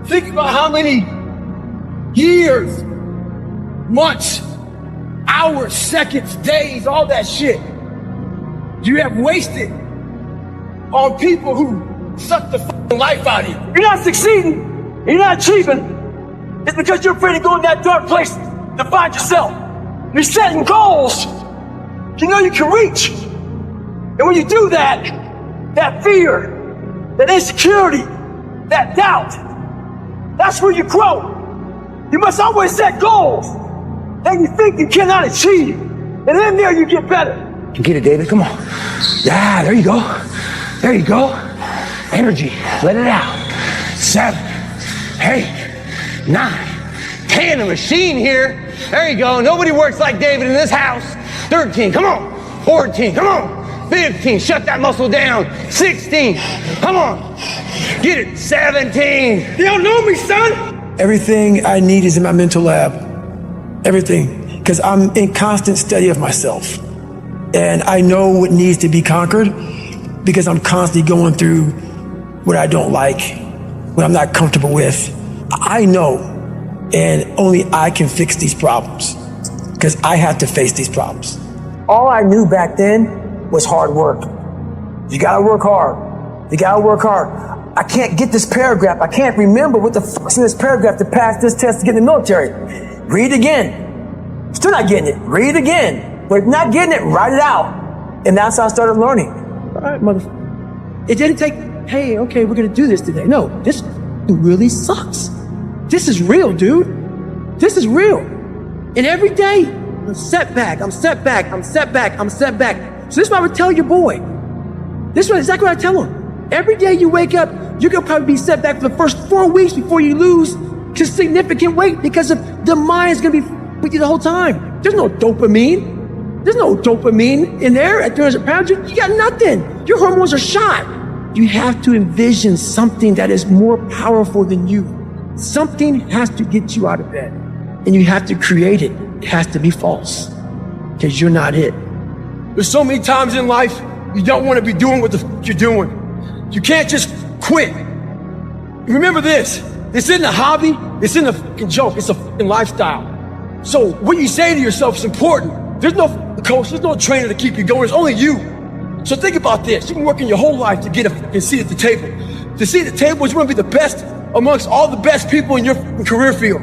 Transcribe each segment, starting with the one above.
Think about how many years, months, hours, seconds, days, all that shit you have wasted on people who suck the life out of you. You're not succeeding, you're not achieving. It's because you're afraid to go in that dark place to find yourself. You're setting goals you know you can reach. And when you do that, that fear, that insecurity, that doubt, that's where you grow. You must always set goals that you think you cannot achieve. And in there you get better. You get it, David, come on. Yeah, there you go. There you go. Energy, let it out. 7, 8, 9, 10, a machine here. There you go, nobody works like David in this house. 13, come on. 14, come on. 15, shut that muscle down. 16, come on. Get it, 17. You don't know me, son. Everything I need is in my mental lab. Everything, because I'm in constant study of myself. And I know what needs to be conquered because I'm constantly going through what I don't like, what I'm not comfortable with. I know, and only I can fix these problems because I have to face these problems. All I knew back then was hard work. You gotta work hard. You gotta work hard. I can't get this paragraph. I can't remember what the fuck's in this paragraph to pass this test to get in the military. Read it again. Still not getting it. Read it again. But if not getting it, write it out. And that's how I started learning. All right, motherfucker. It didn't take, hey, okay, we're gonna do this today. No, this really sucks. This is real, dude. This is real. And every day, I'm setback, I'm setback, I'm setback, I'm setback. So this is what I would tell your boy. This is exactly what I tell him. Every day you wake up, you're gonna probably be set back for the first 4 weeks before you lose to significant weight because of the mind is gonna be with you the whole time. There's no dopamine. There's no dopamine in there at 300 pounds. You got nothing. Your hormones are shot. You have to envision something that is more powerful than you. Something has to get you out of bed. And you have to create it. It has to be false. Because you're not it. There's so many times in life you don't want to be doing what the you're doing. You can't just quit. Remember this. This isn't a hobby. This isn't a fucking joke. It's a fucking lifestyle. So what you say to yourself is important. There's no coach, there's no trainer to keep you going, it's only you. So think about this, you've been working your whole life to get a fucking seat at the table. The seat at the table is you want to be the best amongst all the best people in your career field.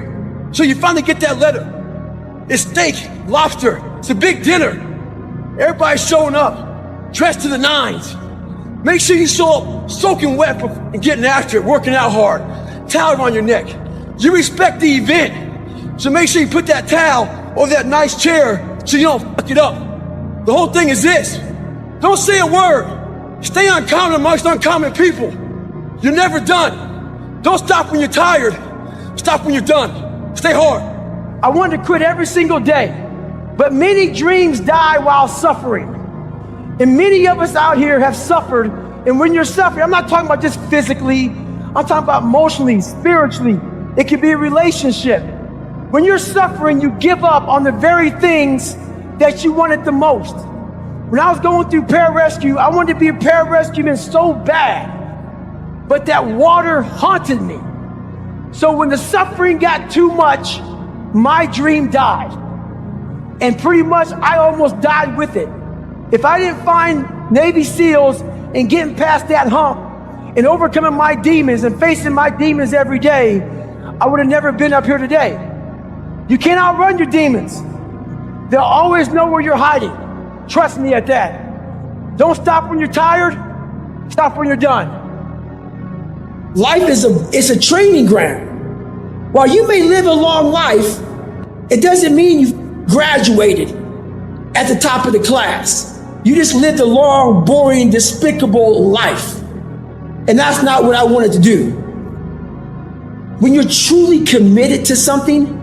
So you finally get that letter. It's steak, lobster, it's a big dinner. Everybody's showing up, dressed to the nines. Make sure you show up soaking wet and getting after it, working out hard. Towel around your neck. You respect the event. So make sure you put that towel over that nice chair so you don't fuck it up. The whole thing is this. Don't say a word. Stay uncommon amongst uncommon people. You're never done. Don't stop when you're tired. Stop when you're done. Stay hard. I wanted to quit every single day, but many dreams die while suffering. And many of us out here have suffered. And when you're suffering, I'm not talking about just physically. I'm talking about emotionally, spiritually. It could be a relationship. When you're suffering, you give up on the very things that you wanted the most. When I was going through pararescue, I wanted to be a pararescueman so bad, but that water haunted me. So when the suffering got too much, my dream died. And pretty much I almost died with it. If I didn't find Navy SEALs and getting past that hump and overcoming my demons and facing my demons every day, I would have never been up here today. You can't outrun your demons. They'll always know where you're hiding. Trust me at that. Don't stop when you're tired. Stop when you're done. Life is a training ground. While you may live a long life, it doesn't mean you've graduated at the top of the class. You just lived a long, boring, despicable life. And that's not what I wanted to do. When you're truly committed to something,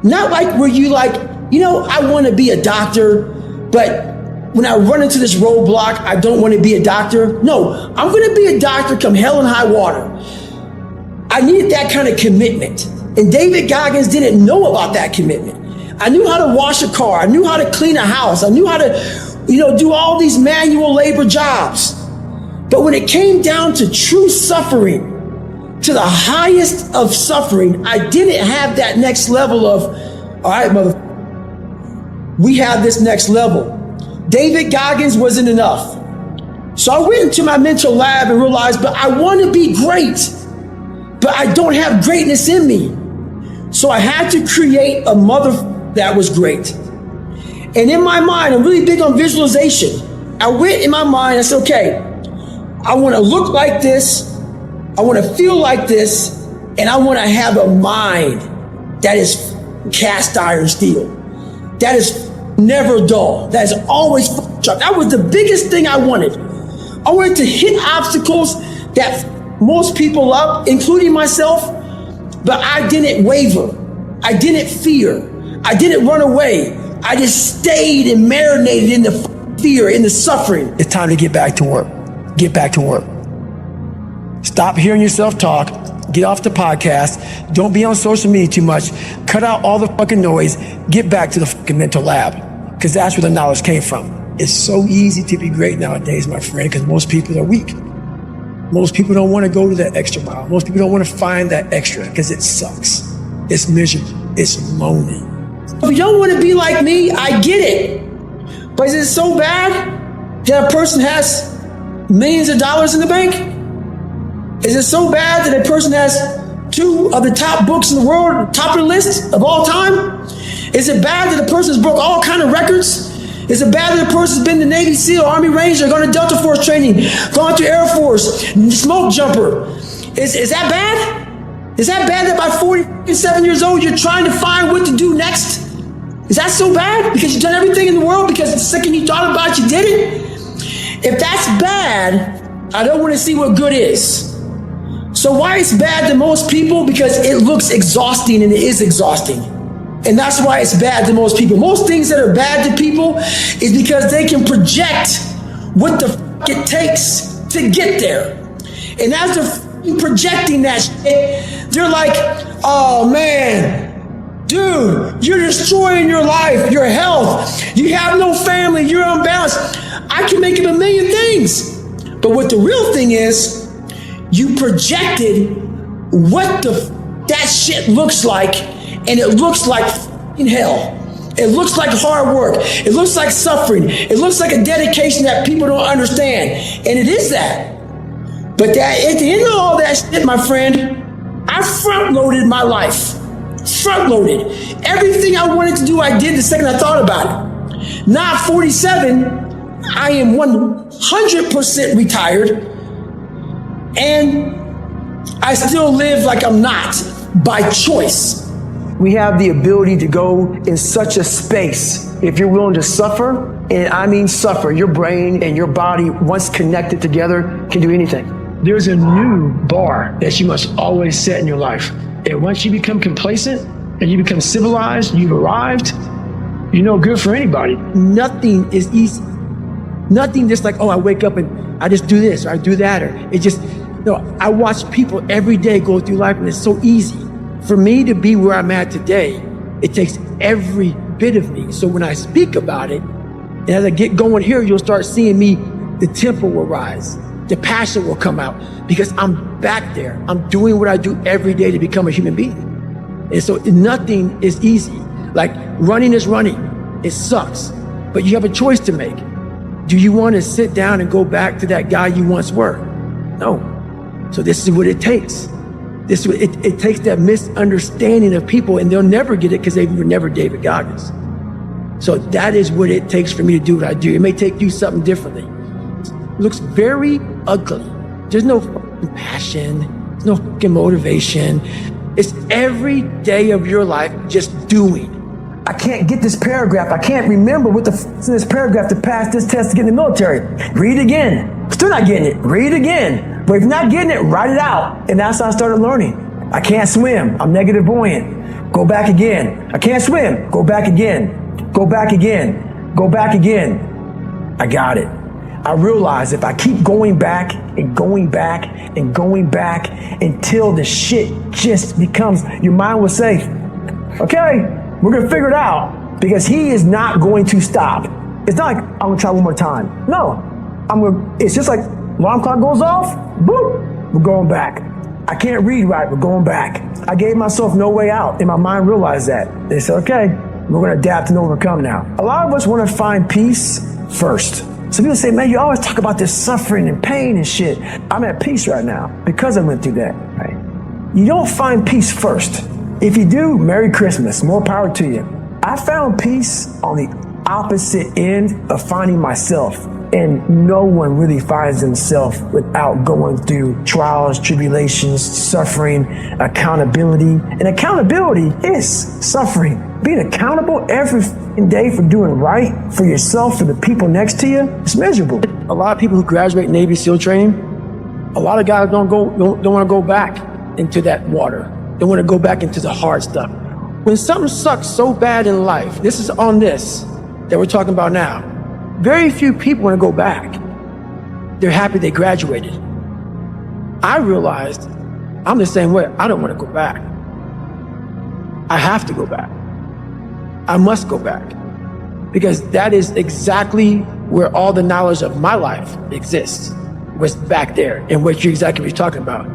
not like where you like, you know, I want to be a doctor, but when I run into this roadblock, I don't want to be a doctor. No, I'm going to be a doctor come hell and high water. I needed that kind of commitment. And David Goggins didn't know about that commitment. I knew how to wash a car. I knew how to clean a house. I knew how to, do all these manual labor jobs. But when it came down to true suffering, to the highest of suffering, I didn't have that next level of, all right, mother, we have this next level. David Goggins wasn't enough. So I went into my mental lab and realized, but I want to be great, but I don't have greatness in me. So I had to create a mother that was great. And in my mind, I'm really big on visualization. I went in my mind, I said, okay, I want to look like this, I want to feel like this, and I want to have a mind that is cast iron steel, that is never dull, that is always sharp. That was the biggest thing I wanted. I wanted to hit obstacles that most people love, including myself, but I didn't waver. I didn't fear. I didn't run away. I just stayed and marinated in the fear, in the suffering. It's time to get back to work. Get back to work. Stop hearing yourself talk. Get off the podcast. Don't be on social media too much. Cut out all the fucking noise. Get back to the fucking mental lab, because that's where the knowledge came from. It's so easy to be great nowadays, my friend, because most people are weak. Most people don't want to go to that extra mile. Most people don't want to find that extra because it sucks. It's miserable. It's lonely. If you don't want to be like me, I get it. But is it so bad that a person has millions of dollars in the bank? Is it so bad that a person has 2 of the top books in the world, top of the list of all time? Is it bad that a person's broke all kind of records? Is it bad that a person's been to Navy SEAL, Army Ranger, gone to Delta Force training, gone to Air Force, smoke jumper? Is that bad? Is that bad that by 47 years old, you're trying to find what to do next? Is that so bad? Because you've done everything in the world, because the second you thought about it, you did it? If that's bad, I don't want to see what good is. So why it's bad to most people? Because it looks exhausting, and it is exhausting. And that's why it's bad to most people. Most things that are bad to people is because they can project what the fuck it takes to get there. And as they're projecting that shit, they're like, oh man, dude, you're destroying your life, your health. You have no family, you're unbalanced. I can make up a million things. But what the real thing is, you projected what that shit looks like, and it looks like f***ing hell. It looks like hard work. It looks like suffering. It looks like a dedication that people don't understand. And it is that. But that, at the end of all that shit, my friend, I front-loaded my life. Front-loaded. Everything I wanted to do, I did the second I thought about it. Now at 47, I am 100% retired, and I still live like I'm not, by choice. We have the ability to go in such a space if you're willing to suffer, and I mean suffer. Your brain and your body, once connected together, can do anything. There's a new bar that you must always set in your life. And once you become complacent and you become civilized, you've arrived, you're no good for anybody. Nothing is easy. Nothing just like, oh, I wake up and I just do this or I do that, or it just, no, I watch people every day go through life, and it's so easy. For me to be where I'm at today, it takes every bit of me. So when I speak about it, and as I get going here, you'll start seeing me, the tempo will rise, the passion will come out, because I'm back there. I'm doing what I do every day to become a human being. And so nothing is easy. Like running is running. It sucks, but you have a choice to make. Do you want to sit down and go back to that guy you once were? No. So this is what it takes. It takes that misunderstanding of people, and they'll never get it because they were never David Goggins. So that is what it takes for me to do what I do. It may take you something differently. It looks very ugly. There's no fucking passion. There's no fucking motivation. It's every day of your life just doing. I can't get this paragraph. I can't remember what the f*** is in this paragraph to pass this test to get in the military. Read it again. Still not getting it. Read it again. But if you're not getting it, write it out. And that's how I started learning. I can't swim. I'm negative buoyant. Go back again. I can't swim. Go back again. Go back again. Go back again. I got it. I realize if I keep going back and going back and going back until the shit just becomes, your mind will say, okay, we're going to figure it out, because he is not going to stop. It's not like I'm going to try one more time. No, it's just like alarm clock goes off, boop, we're going back. I can't read right, we're going back. I gave myself no way out, and my mind realized that. They said, okay, we're gonna adapt and overcome now. A lot of us wanna find peace first. So people say, man, you always talk about this suffering and pain and shit. I'm at peace right now because I went through that, right? You don't find peace first. If you do, Merry Christmas, more power to you. I found peace on the opposite end of finding myself. And no one really finds themselves without going through trials, tribulations, suffering, accountability. And accountability is suffering. Being accountable every day for doing right for yourself, for the people next to you, it's miserable. A lot of people who graduate Navy SEAL training, a lot of guys don't want to go back into that water. They want to go back into the hard stuff. When something sucks so bad in life, this is on this that we're talking about now. Very few people want to go back. They're happy they graduated. I realized I'm the same way. I don't want to go back. I have to go back. I must go back. Because that is exactly where all the knowledge of my life exists, was back there, and what you're talking about.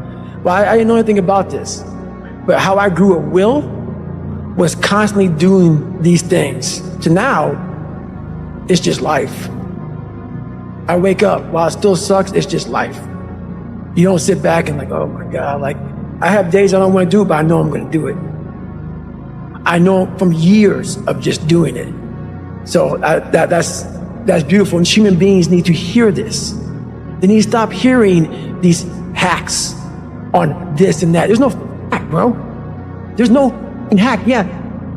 Well, I didn't know anything about this, but how I grew a will was constantly doing these things. To now, it's just life. I wake up, while it still sucks, it's just life. You don't sit back and like, oh my God, like I have days I don't want to do it, but I know I'm going to do it. I know from years of just doing it. So that's beautiful. And human beings need to hear this. They need to stop hearing these hacks on this and that. There's no hack, bro. There's no hack. Yeah,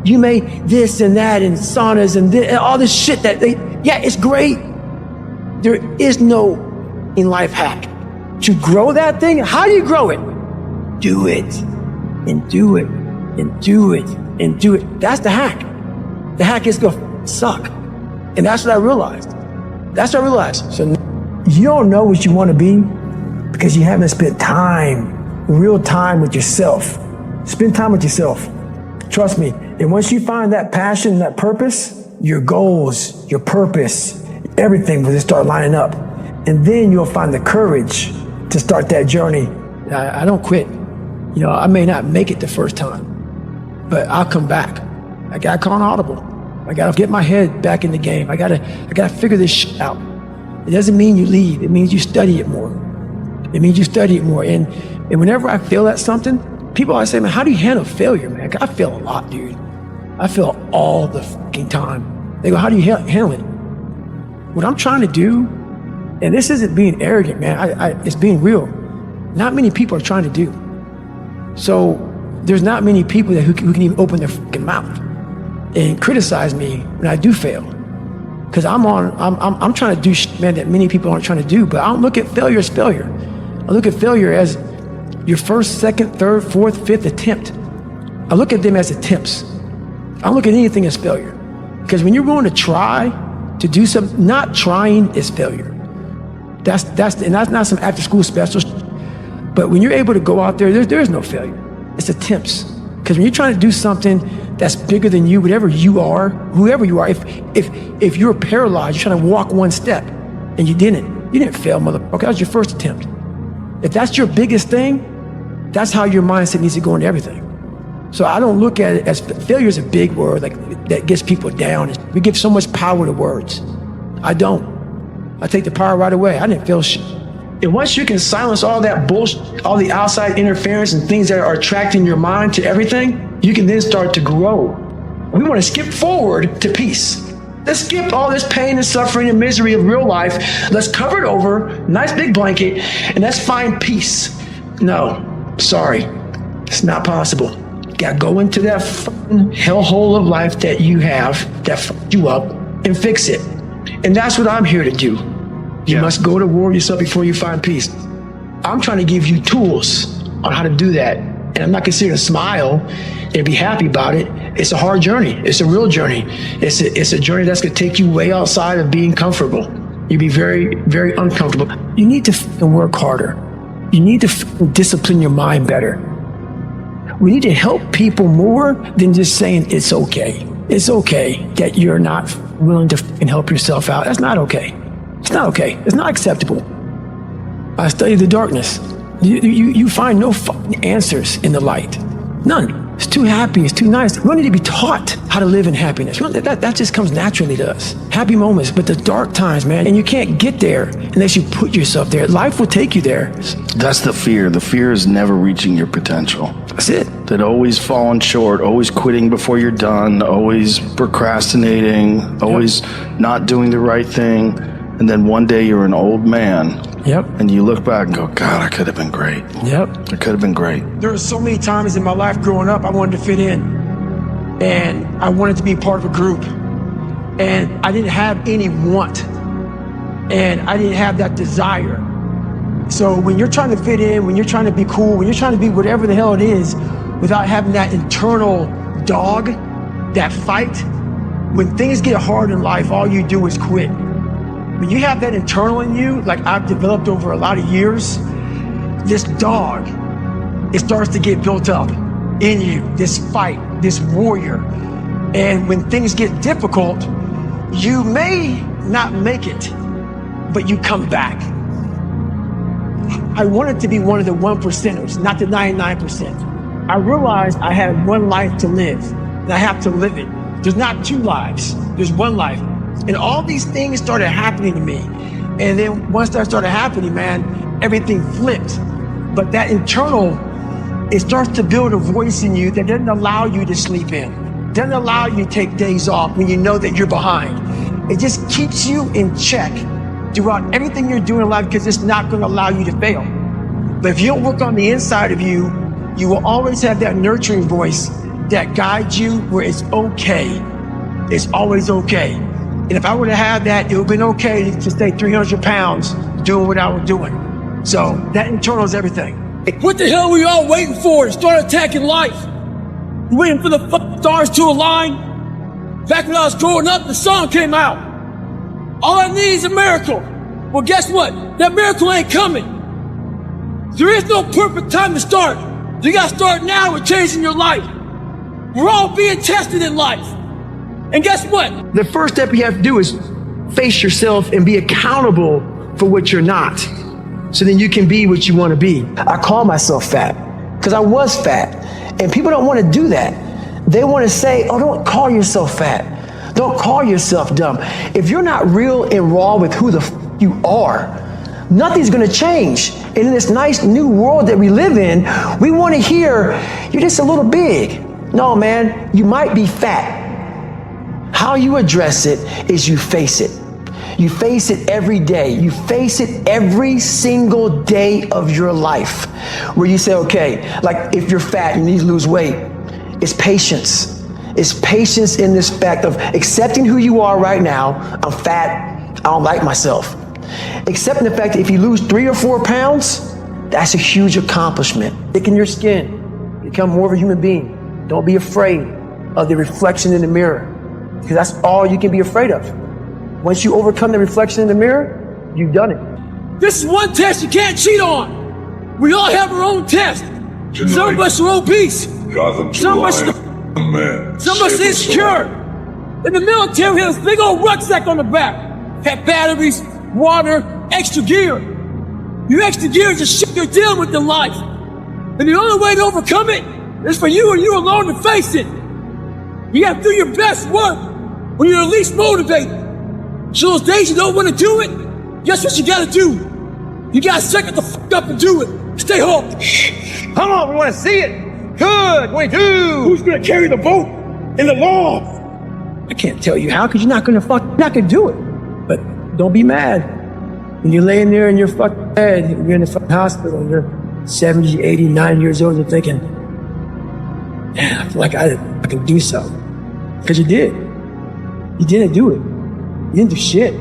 you made this and that and saunas and all this shit yeah, it's great. There is no in life hack. To grow that thing, how do you grow it? Do it and do it and do it and do it. That's the hack. The hack is gonna suck. And that's what I realized. So you don't know what you want to be because you haven't spent real time with yourself. Spend time with yourself. Trust me. And once you find that passion, that purpose, your goals, your purpose, everything will just start lining up. And then you'll find the courage to start that journey. I don't quit. You know, I may not make it the first time, but I'll come back. I gotta call an audible. I gotta get my head back in the game. I gotta figure this shit out. It doesn't mean you leave. It means you study it more. And whenever I fail at something, people always say, man, how do you handle failure, man? I fail a lot, dude. I fail all the fucking time. They go, how do you handle it? What I'm trying to do, and this isn't being arrogant, man. It's being real. Not many people are trying to do. So there's not many people who can even open their fucking mouth and criticize me when I do fail. Because I'm trying to do shit, man, that many people aren't trying to do. But I don't look at failure as failure. I look at failure as your first, second, third, fourth, fifth attempt. I look at them as attempts. I don't look at anything as failure. Because when you're going to try to do something, not trying is failure. That's not some after school special. But when you're able to go out there is no failure. It's attempts. Because when you're trying to do something that's bigger than you, whatever you are, whoever you are, if you're paralyzed, you're trying to walk one step and you didn't fail, motherfucker. That was your first attempt. If that's your biggest thing, that's how your mindset needs to go into everything. So I don't look at it as failure is a big word that gets people down. We give so much power to words. I don't. I take the power right away. I didn't fail shit. And once you can silence all that bullshit, all the outside interference and things that are attracting your mind to everything, you can then start to grow. We want to skip forward to peace. Let's skip all this pain and suffering and misery of real life. Let's cover it over, nice big blanket, and let's find peace. No, sorry, it's not possible. You gotta go into that fucking hellhole of life that you have that fucked you up and fix it. And that's what I'm here to do. You must go to war with yourself before you find peace. I'm trying to give you tools on how to do that. And I'm not considering to smile and be happy about it. It's a hard journey. It's a real journey. It's a journey that's gonna take you way outside of being comfortable. You'll be very, very uncomfortable. You need to work harder. You need to discipline your mind better. We need to help people more than just saying it's okay. It's okay that you're not willing to help yourself out. That's not okay. It's not okay. It's not acceptable. I study the darkness. You find no fucking answers in the light. None. It's too happy, it's too nice. We don't need to be taught how to live in happiness. That just comes naturally to us. Happy moments, but the dark times, man, and you can't get there unless you put yourself there. Life will take you there. That's the fear. The fear is never reaching your potential. That's it. That always falling short, always quitting before you're done, always procrastinating, always not doing the right thing. And then one day you're an old man. Yep. And you look back and go, God, I could have been great. Yep. I could have been great. There were so many times in my life growing up, I wanted to fit in. And I wanted to be part of a group. And I didn't have any want. And I didn't have that desire. So when you're trying to fit in, when you're trying to be cool, when you're trying to be whatever the hell it is, without having that internal dog, that fight, when things get hard in life, all you do is quit. When you have that internal in you, like I've developed over a lot of years, this dog, it starts to get built up in you, this fight, this warrior. And when things get difficult, you may not make it, but you come back. I wanted to be one of the 1%ers, not the 99%. I realized I had one life to live, and I have to live it. There's not two lives, there's one life. And all these things started happening to me. And then once that started happening, man, everything flipped. But that internal, it starts to build a voice in you that doesn't allow you to sleep in, doesn't allow you to take days off when you know that you're behind. It just keeps you in check throughout everything you're doing in life because it's not going to allow you to fail. But if you don't work on the inside of you, you will always have that nurturing voice that guides you where it's okay. It's always okay. And if I would have had that, it would have been okay to stay 300 pounds doing what I was doing. So that internal is everything. What the hell were you all waiting for to start attacking life? You waiting for the stars to align? Back when I was growing up, the song came out. All I need is a miracle. Well, guess what? That miracle ain't coming. There is no perfect time to start. You gotta start now with changing your life. We're all being tested in life. And guess what? The first step you have to do is face yourself and be accountable for what you're not. So then you can be what you want to be. I call myself fat because I was fat. And people don't want to do that. They want to say, oh, don't call yourself fat. Don't call yourself dumb. If you're not real and raw with who the you are, nothing's going to change. And in this nice new world that we live in, we want to hear, you're just a little big. No, man, you might be fat. How you address it is you face it. You face it every day. You face it every single day of your life where you say, okay, like if you're fat, you need to lose weight. It's patience. It's patience in this fact of accepting who you are right now. I'm fat. I don't like myself. Accepting the fact that if you lose 3 or 4 pounds, that's a huge accomplishment. Thicken your skin. Become more of a human being. Don't be afraid of the reflection in the mirror. Because that's all you can be afraid of. Once you overcome the reflection in the mirror, you've done it. This is one test you can't cheat on. We all have our own test. Some of us are obese. Some of us are insecure. In the military, we had this big old rucksack on the back. Had batteries, water, extra gear. Your extra gear is the shit you're dealing with in life. And the only way to overcome it is for you and you alone to face it. You have to do your best work when you're least motivated. So those days you don't want to do it, guess what you gotta do? You gotta suck it the fuck up and do it. Stay home. Come on, we want to see it. Good, 22. Who's gonna carry the boat in the law? I can't tell you how, because you're not gonna do it. But don't be mad. When you're laying there in your fucking bed, you're in the fucking hospital, and you're 70, 80, 90 years old, you're thinking, man, I feel like I can do something. Because you did. You didn't do it. You didn't do shit.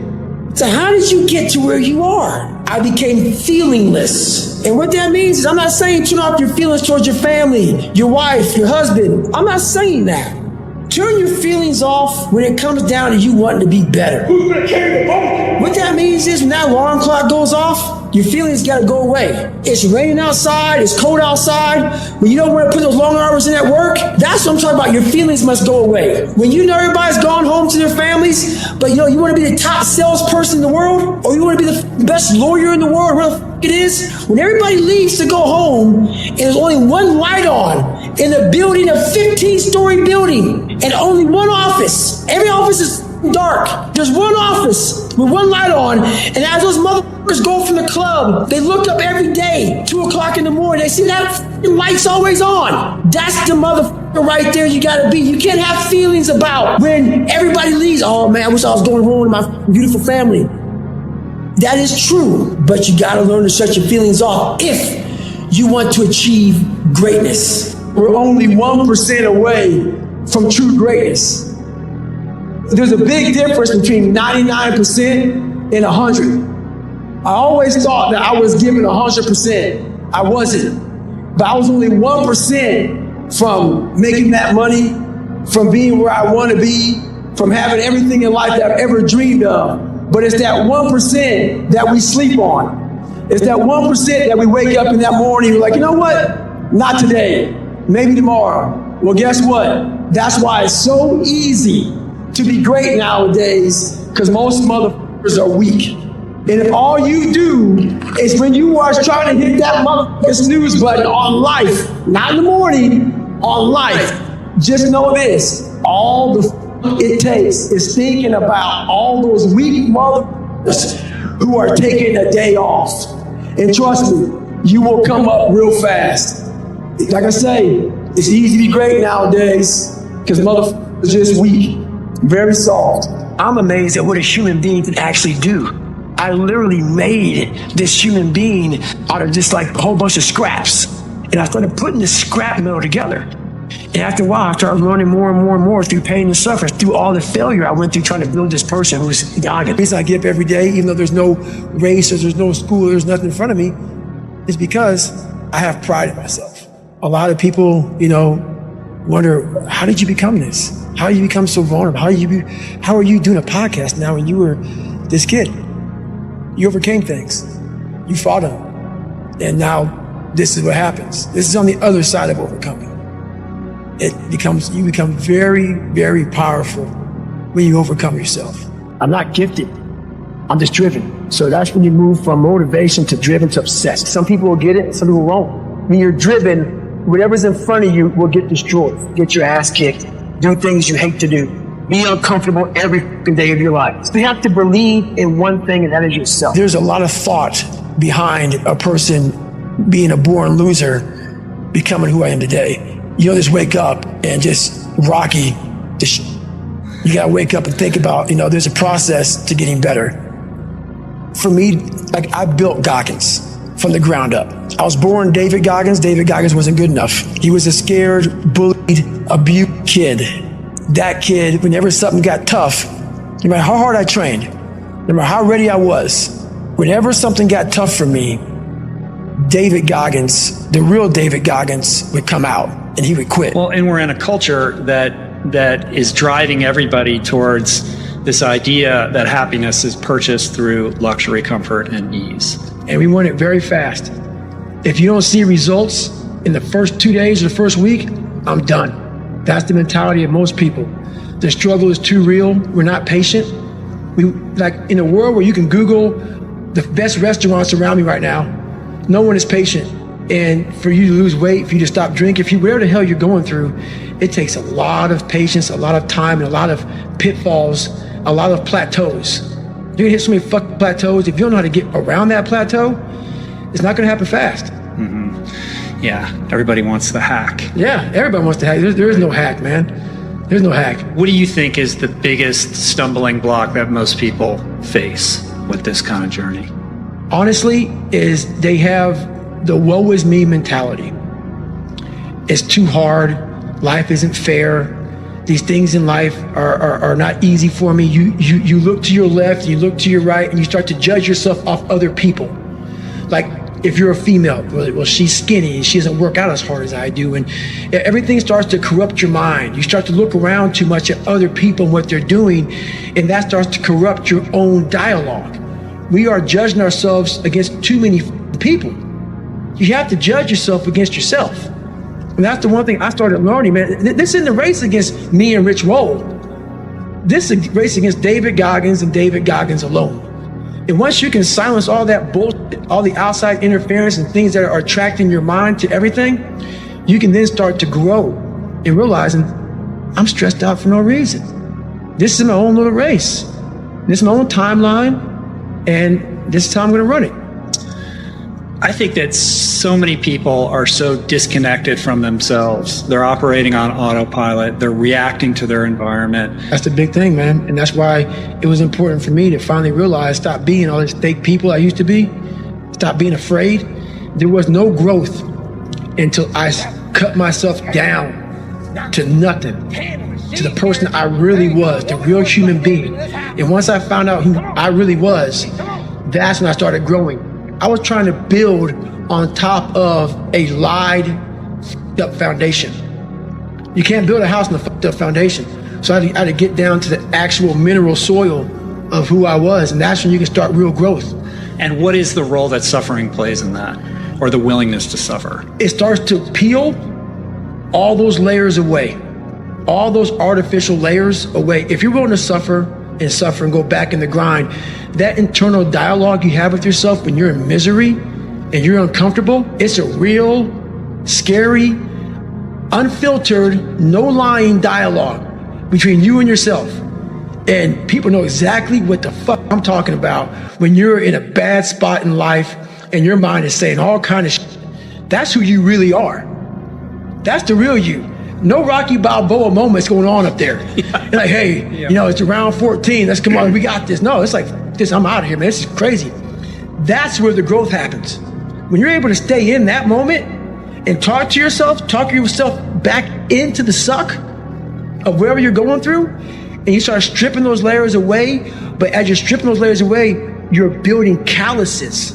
So how did you get to where you are? I became feelingless. And what that means is I'm not saying turn off your feelings towards your family, your wife, your husband. I'm not saying that. Turn your feelings off when it comes down to you wanting to be better. Who's gonna carry the boat? What that means is when that alarm clock goes off, your feelings gotta go away. It's raining outside, it's cold outside, when you don't want to put those long hours in at work, that's what I'm talking about. Your feelings must go away. When you know everybody's gone home to their families, but you want to be the top salesperson in the world, or you want to be the best lawyer in the world, whatever the f- it is, when everybody leaves to go home, and there's only one light on in a building, a 15-story building, and only one office. Every office is dark. There's one office with one light on, and as those motherfuckers go from the club, they look up every day, 2 o'clock in the morning, they see that light's always on. That's the motherfucker right there you gotta be. You can't have feelings about when everybody leaves. Oh man, I wish I was going home with my beautiful family. That is true, but you gotta learn to shut your feelings off if you want to achieve greatness. We're only 1% away from true greatness. There's a big difference between 99% and 100. I always thought that I was giving 100%. I wasn't. But I was only 1% from making that money, from being where I want to be, from having everything in life that I've ever dreamed of. But it's that 1% that we sleep on. It's that 1% that we wake up in that morning and we're like, you know what? Not today. Maybe tomorrow. Well, guess what? That's why it's so easy to be great nowadays, because most motherfuckers are weak. And if all you do is when you are trying to hit that motherfucking snooze button on life, not in the morning, on life, just know this, all the it takes is thinking about all those weak motherfuckers who are taking a day off. And trust me, you will come up real fast. Like I say, it's easy to be great nowadays because motherfuckers are just weak. Very soft. I'm amazed at what a human being can actually do. I literally made this human being out of just like a whole bunch of scraps. And I started putting this scrap metal together. And after a while, I started learning more and more and more through pain and suffering, through all the failure I went through trying to build this person who was Goggins. The reason I get up every day, even though there's no race, or there's no school, there's nothing in front of me, is because I have pride in myself. A lot of people, wonder, how did you become this? How did you become so vulnerable? How are you doing a podcast now when you were this kid? You overcame things. You fought them. And now this is what happens. This is on the other side of overcoming. You become very, very powerful when you overcome yourself. I'm not gifted. I'm just driven. So that's when you move from motivation to driven to obsessed. Some people will get it, some people won't. When you're driven, whatever's in front of you will get destroyed. Get your ass kicked. Do things you hate to do. Be uncomfortable every day of your life. So you have to believe in one thing, and that is yourself. There's a lot of thought behind a person being a born loser, becoming who I am today. You don't just wake up and just Rocky. You gotta wake up and think about, there's a process to getting better. For me, I built Goggins from the ground up. I was born David Goggins. David Goggins wasn't good enough. He was a scared, bullied, abused kid. That kid, whenever something got tough, no matter how hard I trained, no matter how ready I was, whenever something got tough for me, David Goggins, the real David Goggins, would come out and he would quit. Well, and we're in a culture that is driving everybody towards this idea that happiness is purchased through luxury, comfort, and ease. And we want it very fast. If you don't see results in the first 2 days or the first week, I'm done. That's the mentality of most people. The struggle is too real. We're not patient. We in a world where you can Google the best restaurants around me right now, no one is patient. And for you to lose weight, for you to stop drinking, whatever the hell you're going through, it takes a lot of patience, a lot of time, and a lot of pitfalls, a lot of plateaus. You're gonna hit so many fucking plateaus. If you don't know how to get around that plateau, it's not gonna happen fast. Mm-hmm. Yeah, everybody wants the hack. Yeah, everybody wants the hack. There is no hack, man. There's no hack. What do you think is the biggest stumbling block that most people face with this kind of journey? Honestly, is they have the woe is me mentality. It's too hard. Life isn't fair. These things in life are not easy for me. You look to your left, you look to your right, and you start to judge yourself off other people. Like if you're a female, well, she's skinny and she doesn't work out as hard as I do. And everything starts to corrupt your mind. You start to look around too much at other people and what they're doing, and that starts to corrupt your own dialogue. We are judging ourselves against too many people. You have to judge yourself against yourself. And that's the one thing I started learning, man. This isn't a race against me and Rich Roll. This is a race against David Goggins and David Goggins alone. And once you can silence all that bullshit, all the outside interference and things that are attracting your mind to everything, you can then start to grow and realizing I'm stressed out for no reason. This is my own little race. This is my own timeline, and this is how I'm going to run it. I think that so many people are so disconnected from themselves. They're operating on autopilot. They're reacting to their environment. That's the big thing, man. And that's why it was important for me to finally realize, stop being all these fake people I used to be. Stop being afraid. There was no growth until I cut myself down to nothing, to the person I really was, the real human being. And once I found out who I really was, that's when I started growing. I was trying to build on top of a lied, up foundation. You can't build a house on a fucked up foundation. So I had to get down to the actual mineral soil of who I was, and that's when you can start real growth. And what is the role that suffering plays in that, or the willingness to suffer? It starts to peel all those layers away, all those artificial layers away. If you're willing to suffer and go back in the grind, that internal dialogue you have with yourself when you're in misery and you're uncomfortable, it's a real, scary, unfiltered, no lying dialogue between you and yourself. And people know exactly what the fuck I'm talking about when you're in a bad spot in life and your mind is saying all kind of shit. That's who you really are. That's the real you. No Rocky Balboa moments going on up there. Yeah. Like, hey, you know, it's around 14. Let's come on, we got this. No, it's like, this, I'm out of here, man. This is crazy. That's where the growth happens. When you're able to stay in that moment and talk yourself back into the suck of wherever you're going through, and you start stripping those layers away, but as you're stripping those layers away, you're building calluses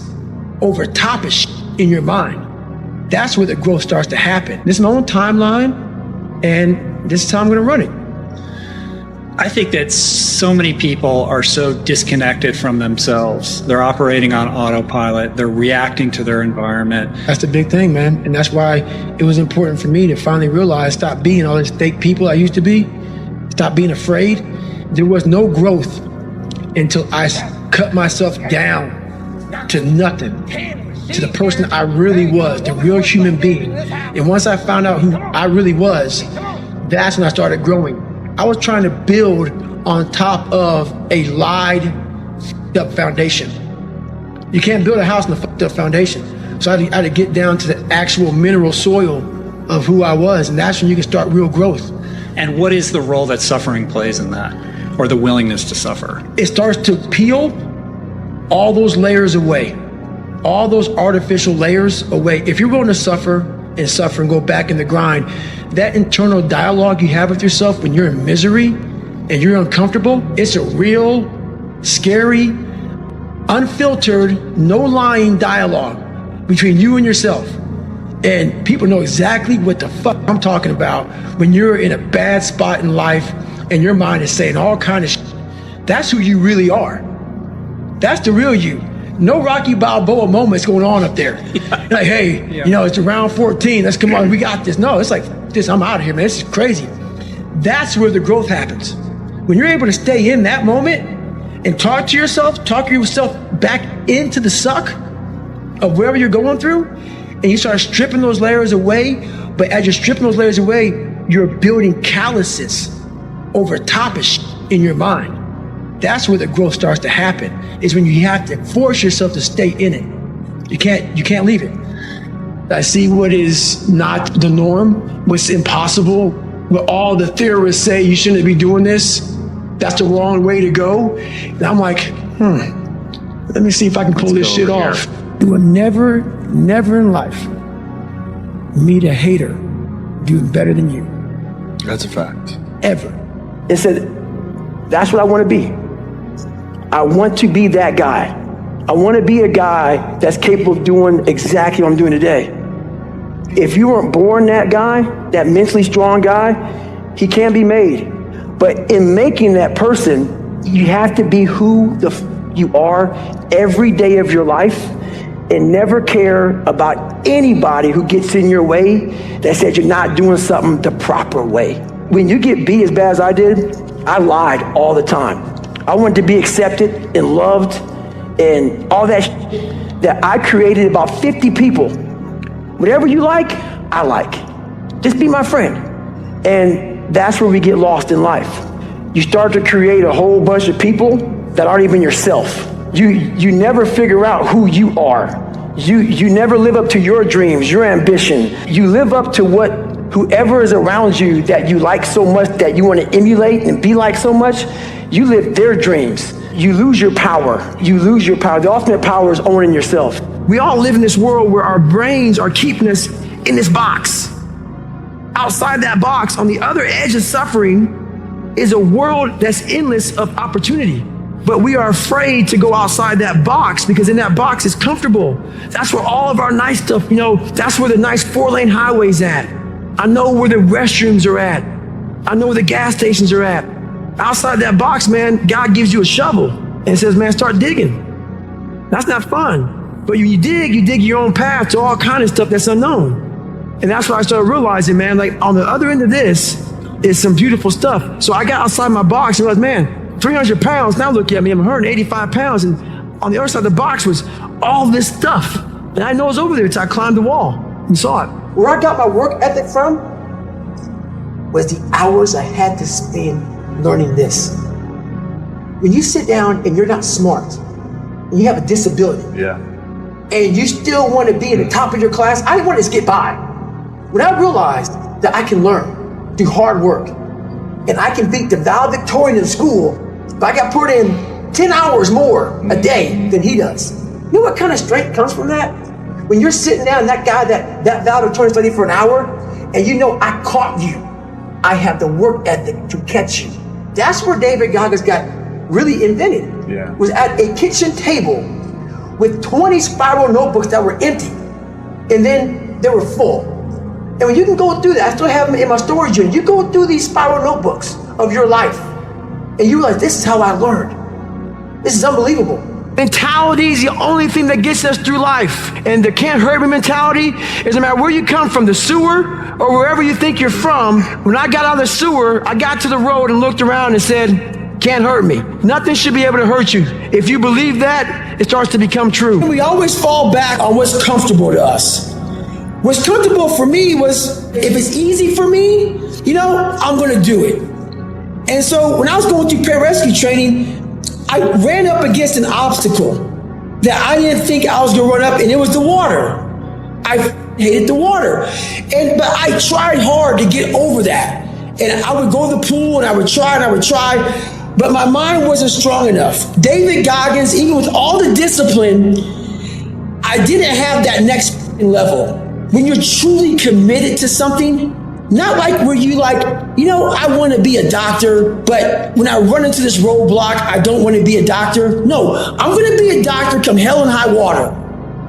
over top of shit in your mind. That's where the growth starts to happen. This is my own timeline, and this is how I'm going to run it. I think that so many people are so disconnected from themselves. They're operating on autopilot. They're reacting to their environment. That's the big thing, man. And that's why it was important for me to finally realize, stop being all these fake people I used to be. Stop being afraid. There was no growth until I cut myself down to nothing, to the person I really was, the real human being. And once I found out who I really was, that's when I started growing. I was trying to build on top of a lied, up foundation. You can't build a house on a fucked up foundation. So I had to get down to the actual mineral soil of who I was, and that's when you can start real growth. And what is the role that suffering plays in that, or the willingness to suffer? It starts to peel all those layers away, all those artificial layers away. If you're willing to suffer and go back in the grind, that internal dialogue you have with yourself when you're in misery and you're uncomfortable, it's a real, scary, unfiltered, no lying dialogue between you and yourself. And people know exactly what the fuck I'm talking about when you're in a bad spot in life and your mind is saying all kind of shit. That's who you really are. That's the real you. No Rocky Balboa moments going on up there. Yeah. Like, hey, you know, it's around 14. Let's come on, we got this. No, it's like, this, I'm out of here, man. This is crazy. That's where the growth happens. When you're able to stay in that moment and talk yourself back into the suck of wherever you're going through, and you start stripping those layers away, but as you're stripping those layers away, you're building calluses over top of shit in your mind. That's where the growth starts to happen, is when you have to force yourself to stay in it. You can't leave it. I see what is not the norm, what's impossible, what all the theorists say you shouldn't be doing this. That's the wrong way to go. And I'm like, let me see if I can pull this shit off. You will never in life meet a hater doing better than you. That's a fact. Ever. And said, that's what I want to be. I want to be that guy. I want to be a guy that's capable of doing exactly what I'm doing today. If you weren't born that guy, that mentally strong guy, he can be made. But in making that person, you have to be who you are every day of your life and never care about anybody who gets in your way that says you're not doing something the proper way. When you get beat as bad as I did, I lied all the time. I wanted to be accepted and loved and all that that I created about 50 people. Whatever you like, I like. Just be my friend. And that's where we get lost in life. You start to create a whole bunch of people that aren't even yourself. You never figure out who you are. You never live up to your dreams, your ambition. You live up to what whoever is around you that you like so much, that you want to emulate and be like so much, you live their dreams. You lose your power. You lose your power. The ultimate power is owning yourself. We all live in this world where our brains are keeping us in this box. Outside that box, on the other edge of suffering, is a world that's endless of opportunity. But we are afraid to go outside that box because in that box is comfortable. That's where all of our nice stuff, that's where the nice 4-lane highway's at. I know where the restrooms are at. I know where the gas stations are at. Outside that box, man, God gives you a shovel and says, man, start digging. That's not fun. But when you dig your own path to all kind of stuff that's unknown. And that's what I started realizing, man, like on the other end of this is some beautiful stuff. So I got outside my box and realized, man, 300 pounds, now look at me, I'm 185 pounds. And on the other side of the box was all this stuff. And I know it was over there until I climbed the wall and saw it. Where I got my work ethic from was the hours I had to spend learning this. When you sit down and you're not smart, and you have a disability, and you still want to be at the top of your class, I didn't want to just get by. When I realized that I can learn through hard work, and I can beat the valedictorian in school, but I got put in 10 hours more a day than he does. You know what kind of strength comes from that? When you're sitting down, that guy that valedictorian studied for an hour, and you know I caught you. I have the work ethic to catch you. That's where David Goggins got really invented. Was at a kitchen table with 20 spiral notebooks that were empty, and then they were full. And when you can go through that, I still have them in my storage unit. You go through these spiral notebooks of your life, and you realize this is how I learned. This is unbelievable. Mentality is the only thing that gets us through life. And the can't hurt me mentality is no matter where you come from, the sewer or wherever you think you're from. When I got out of the sewer, I got to the road and looked around and said, can't hurt me. Nothing should be able to hurt you. If you believe that, it starts to become true. We always fall back on what's comfortable to us. What's comfortable for me was, if it's easy for me, I'm gonna do it. And so when I was going through pararescue training, I ran up against an obstacle that I didn't think I was gonna run up, and it was the water. I hated the water. But I tried hard to get over that. And I would go to the pool and I would try, but my mind wasn't strong enough. David Goggins, even with all the discipline, I didn't have that next level. When you're truly committed to something, not like where you I want to be a doctor, but when I run into this roadblock, I don't want to be a doctor. No, I'm going to be a doctor come hell and high water.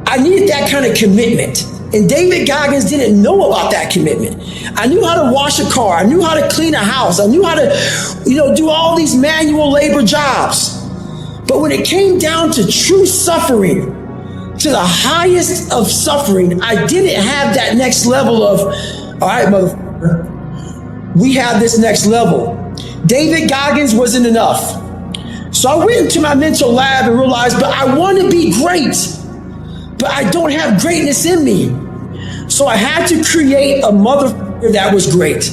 I needed that kind of commitment. And David Goggins didn't know about that commitment. I knew how to wash a car. I knew how to clean a house. I knew how to, do all these manual labor jobs. But when it came down to true suffering, to the highest of suffering, I didn't have that next level of, all right, motherfucker, we have this next level. David Goggins wasn't enough. So I went into my mental lab and realized, but I want to be great, but I don't have greatness in me. So I had to create a motherfucker that was great.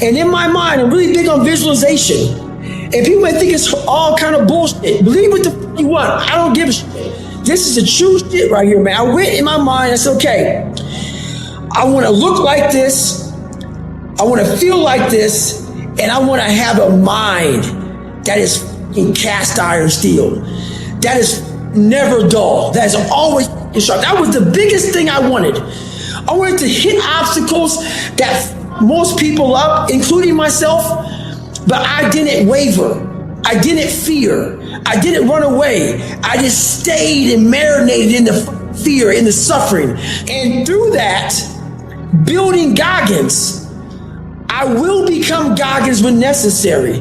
And in my mind, I'm really big on visualization. And people may think it's all kind of bullshit. Believe what the fuck you want. I don't give a shit. This is the true shit right here, man. I went in my mind, I said, okay, I want to look like this. I want to feel like this. And I want to have a mind that is in cast iron steel. That is never dull. That is always sharp. That was the biggest thing I wanted. I wanted to hit obstacles that most people up, including myself, but I didn't waver. I didn't fear. I didn't run away. I just stayed and marinated in the fear, in the suffering. And through that, building Goggins, I will become Goggins when necessary.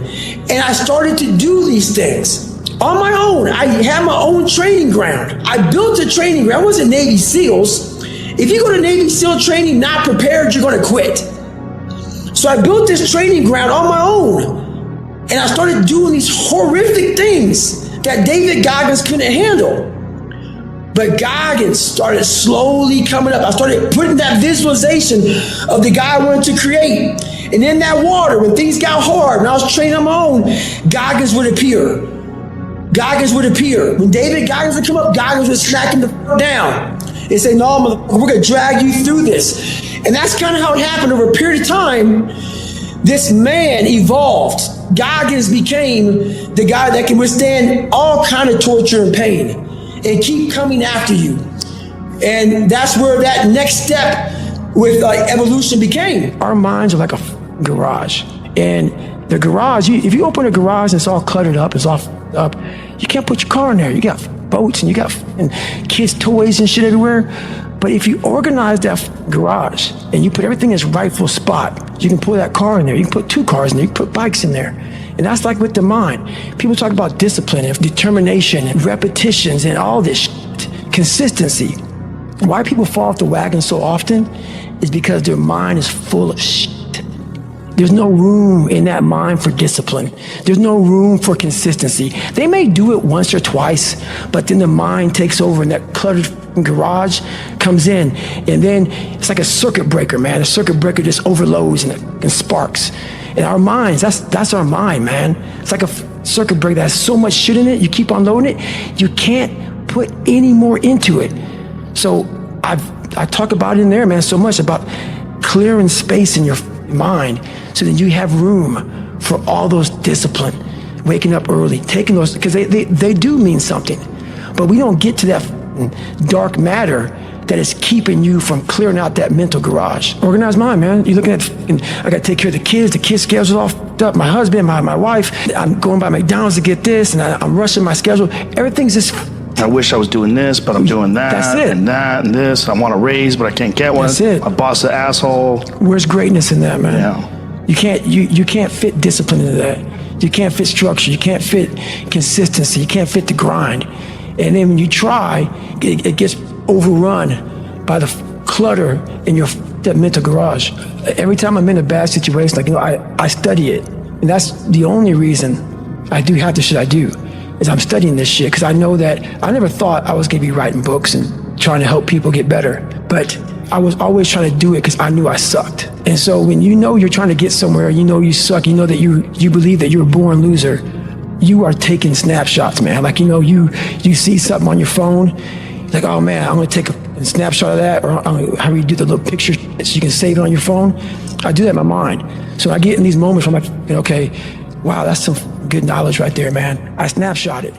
And I started to do these things on my own. I had my own training ground. I built a training ground. I wasn't Navy SEALs. If you go to Navy SEAL training not prepared, you're going to quit. So I built this training ground on my own. And I started doing these horrific things that David Goggins couldn't handle. But Goggins started slowly coming up. I started putting that visualization of the guy I wanted to create. And in that water, when things got hard, when I was training on my own, Goggins would appear. Goggins would appear. When David Goggins would come up, Goggins would smack him down and say, no, we're going to drag you through this. And that's kind of how it happened over a period of time. This man evolved. Goggins became the guy that can withstand all kind of torture and pain and keep coming after you. And that's where that next step with evolution became. Our minds are like a garage. And the garage, if you open a garage and it's all cluttered up, it's all up, you can't put your car in there. You got boats and you got kids' toys and shit everywhere. But if you organize that garage and you put everything in its rightful spot, you can put that car in there. You can put 2 cars in there. You can put bikes in there. And that's like with the mind. People talk about discipline and determination and repetitions and all this shit, consistency. Why people fall off the wagon so often is because their mind is full of shit. There's no room in that mind for discipline. There's no room for consistency. They may do it once or twice, but then the mind takes over and that cluttered garage comes in. And then it's like a circuit breaker, man. A circuit breaker just overloads and sparks. And our minds, that's our mind, man. It's like a circuit breaker that has so much shit in it, you keep on loading it, you can't put any more into it. So I talk about it in there, man, so much about clearing space in your mind so that you have room for all those discipline, waking up early, taking those, because they do mean something. But we don't get to that dark matter that is keeping you from clearing out that mental garage. Organized mind, man. You're looking at, I got to take care of the kids schedule's all fucked up. My husband, my wife, I'm going by McDonald's to get this, and I'm rushing my schedule. Everything's just, I wish I was doing this, but I'm doing that. That's it. And that and this. I want a raise, but I can't get one. That's it. My boss is an asshole. Where's greatness in that, man? Yeah. You can't fit discipline into that. You can't fit structure. You can't fit consistency. You can't fit the grind. And then when you try, it gets overrun by the clutter in that mental garage. Every time I'm in a bad situation, I study it. And that's the only reason I do half the shit I do, is I'm studying this shit, because I know that I never thought I was going to be writing books and trying to help people get better. But I was always trying to do it because I knew I sucked. And so when you know you're trying to get somewhere, you know you suck, you know that you believe that you're a born loser, you are taking snapshots, man. Like, you see something on your phone, like, oh man, I'm gonna take a snapshot of that, or how you do the little picture so you can save it on your phone. I do that in my mind. So I get in these moments where I'm like, okay, wow, that's some good knowledge right there, man. I snapshot it.